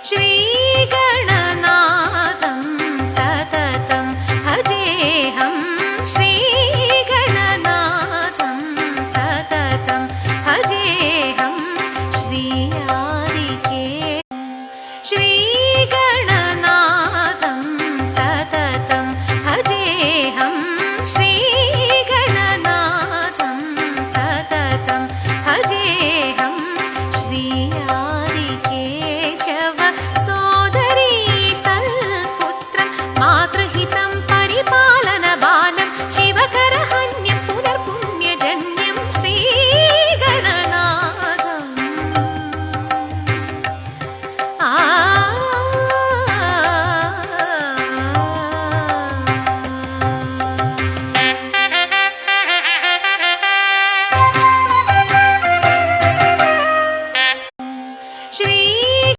श्रीगणनाथं सततं भजेऽहं श्रीगणनाथं सततं भजेऽहं श्रीगणनाथं सततं भजेऽहं श्रीगणनाथं सततं भजेऽहं श्रीयादिकेशव